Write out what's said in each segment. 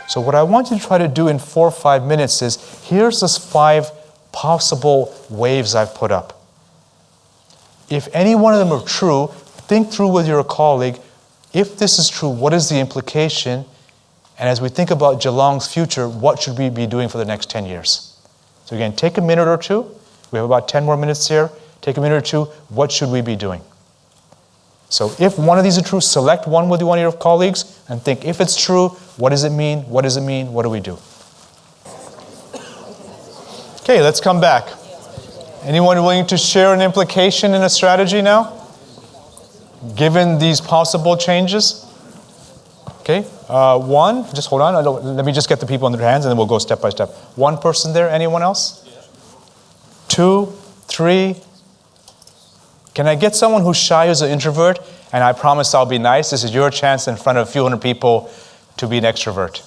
So what I want you to try to do in 4 or 5 minutes is, here's this 5 possible waves I've put up. If any one of them are true, think through with your colleague, if this is true, what is the implication? And as we think about Geelong's future, what should we be doing for the next 10 years? So again, take a minute or two. We have about 10 more minutes here. Take a minute or two. What should we be doing? So if one of these are true, select one with one of your colleagues and think, if it's true, what does it mean? What does it mean? What do we do? Okay, let's come back. Anyone willing to share an implication in a strategy now, given these possible changes? Okay, one, just hold on. Let me just get the people in their hands and then we'll go step by step. One person there, anyone else? 2, 3. Can I get someone who's shy, who's an introvert? And I promise I'll be nice. This is your chance in front of a few hundred people to be an extrovert.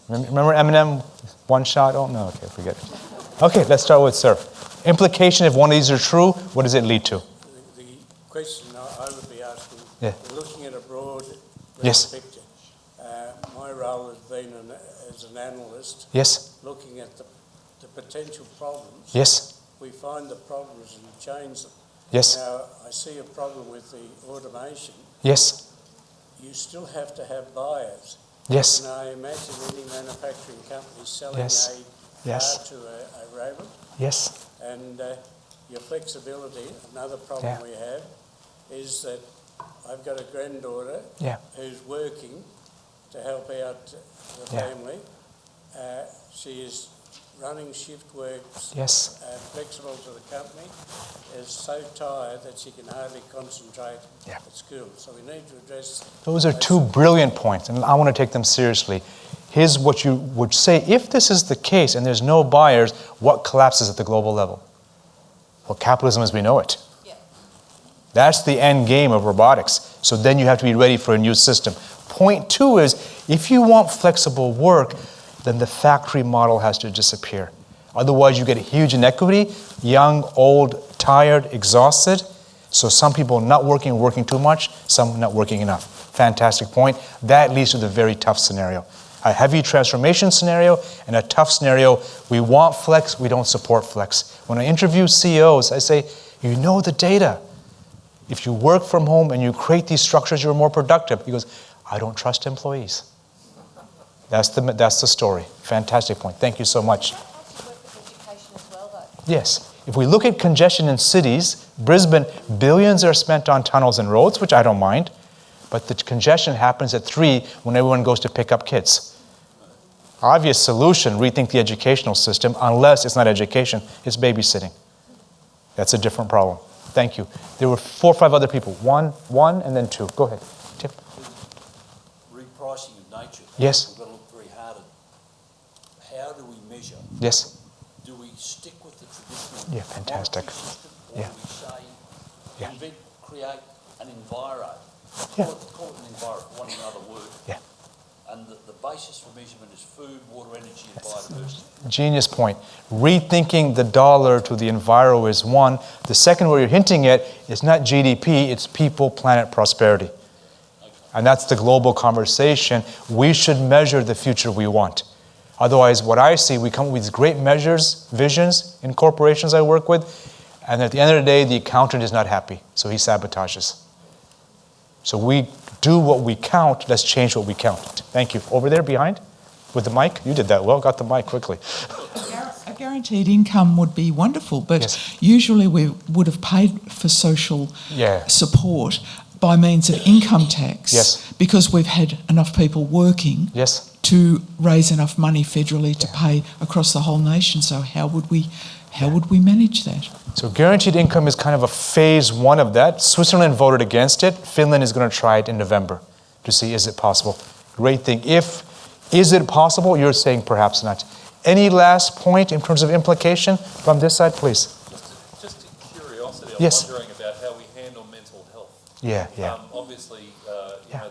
Remember Eminem, one shot? Oh, no, okay, forget it. Okay, let's start with Sir. Implication, if one of these are true, what does it lead to? The question I would be asking, looking at a broad picture, my role has been as an analyst, looking at the potential problems. We find the problems and change them. Now, I see a problem with the automation. You still have to have buyers. And I imagine any manufacturing company selling a car to a robot. And your flexibility, another problem we have, is that I've got a granddaughter who's working to help out the family. She is running shift works, flexible to the company, is so tired that she can hardly concentrate at school. So we need to address... Those are 2 brilliant points, and I want to take them seriously. Here's what you would say. If this is the case and there's no buyers, what collapses at the global level? Well, capitalism as we know it. That's the end game of robotics. So then you have to be ready for a new system. Point 2 is, if you want flexible work, then the factory model has to disappear. Otherwise, you get a huge inequity, young, old, tired, exhausted. So some people not working too much, some not working enough. Fantastic point. That leads to the very tough scenario. A heavy transformation scenario and a tough scenario. We want flex, we don't support flex. When I interview CEOs, I say, you know the data. If you work from home and you create these structures, you're more productive. He goes, I don't trust employees. That's the story. Fantastic point. Thank you so much. Education as well, though. Yes. If we look at congestion in cities, Brisbane, billions are spent on tunnels and roads, which I don't mind. But the congestion happens at 3 when everyone goes to pick up kids. Obvious solution, rethink the educational system, unless it's not education, it's babysitting. That's a different problem. Thank you. There were 4 or 5 other people. One, and then 2. Go ahead. Tim. Repricing of nature. Yes. We've got to look very hard at how do we measure? Yes. Do we stick with the traditional fantastic. System, or do we say, create an enviro? Call it an enviro, for want of another word. And the basis for measurement is food, water, energy, and biodiversity. Genius point. Rethinking the dollar to the enviro is one. The second where you're hinting at is not GDP, it's people, planet, prosperity. And that's the global conversation. We should measure the future we want. Otherwise, what I see, we come up with these great measures, visions in corporations I work with, and at the end of the day, the accountant is not happy, so he sabotages. So we do what we count, let's change what we count. Thank you. Over there behind, with the mic. You did that well, got the mic quickly. A guaranteed income would be wonderful, but usually we would have paid for social support by means of income tax because we've had enough people working to raise enough money federally to pay across the whole nation. So how would we manage that? So guaranteed income is kind of a phase 1 of that. Switzerland voted against it. Finland is going to try it in November to see, is it possible? Great thing. Is it possible? You're saying perhaps not. Any last point in terms of implication from this side, please? Just a curiosity, I'm wondering about how we handle mental health. Obviously, you know,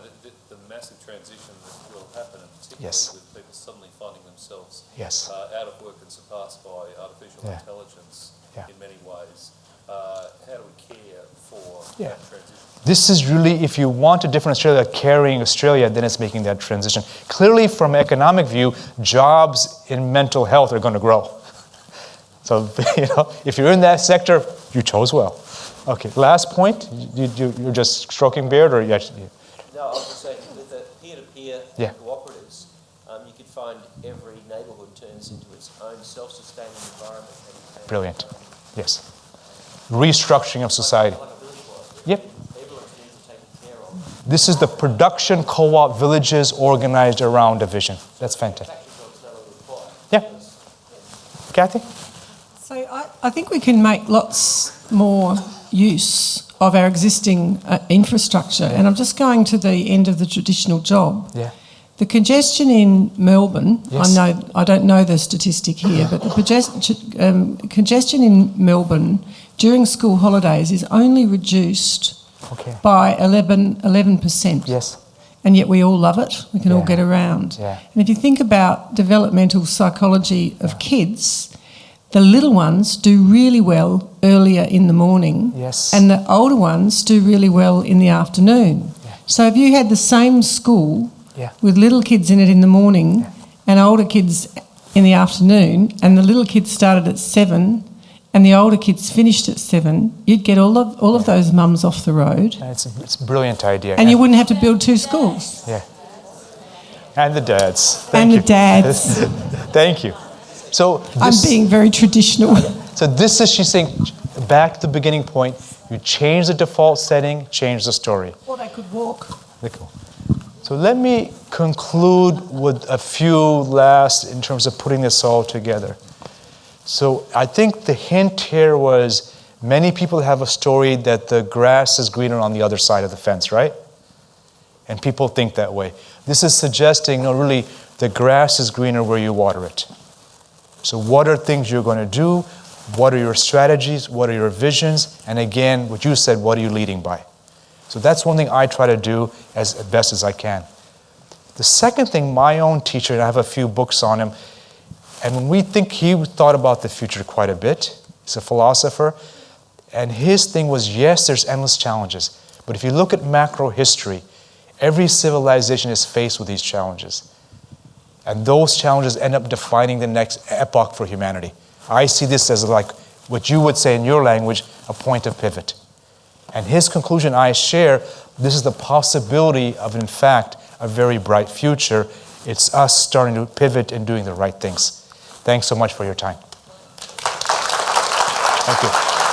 the massive transition that will happen, and particularly with people suddenly finding themselves out of work and surpassed by artificial intelligence in many ways. how do we care for that transition? This is really, if you want a different Australia carrying Australia, then it's making that transition. Clearly, from an economic view, jobs in mental health are going to grow. So, if you're in that sector, you chose well. Okay, last point. You're just stroking beard, or you actually? No, I was just saying, with the peer-to-peer cooperatives, you could find every neighbourhood turns into its own self-sustaining environment. Brilliant. Yes. Restructuring of society. Yep. This is the production co-op villages organized around a vision. That's fantastic. Yeah. Kathy? So I think we can make lots more use of our existing infrastructure. And I'm just going to the end of the traditional job. Yeah. The congestion in Melbourne, I don't know the statistic here, but the congestion in Melbourne during school holidays is only reduced by 11%. Yes. And yet we all love it. We can all get around. Yeah. And if you think about developmental psychology of kids, the little ones do really well earlier in the morning. Yes. And the older ones do really well in the afternoon. Yeah. So if you had the same school with little kids in it in the morning and older kids in the afternoon, and the little kids started at 7 and the older kids finished at 7, you'd get all of those mums off the road. It's a brilliant idea. And you wouldn't have to build 2 schools. Yeah. And the dads. Thank you. Dads. Thank you. So I'm being very traditional. So this is, she's saying, back to the beginning point, you change the default setting, change the story. Or they could walk. So let me conclude with a few last in terms of putting this all together. So I think the hint here was many people have a story that the grass is greener on the other side of the fence, right? And people think that way. This is suggesting, no, really, the grass is greener where you water it. So what are things you're going to do? What are your strategies? What are your visions? And again, what you said, what are you leading by? So that's one thing I try to do as best as I can. The second thing, my own teacher, and I have a few books on him, and when we think he thought about the future quite a bit, he's a philosopher, and his thing was, yes, there's endless challenges, but if you look at macro history, every civilization is faced with these challenges. And those challenges end up defining the next epoch for humanity. I see this as like what you would say in your language, a point of pivot. And his conclusion I share, this is the possibility of, in fact, a very bright future. It's us starting to pivot and doing the right things. Thanks so much for your time. Thank you.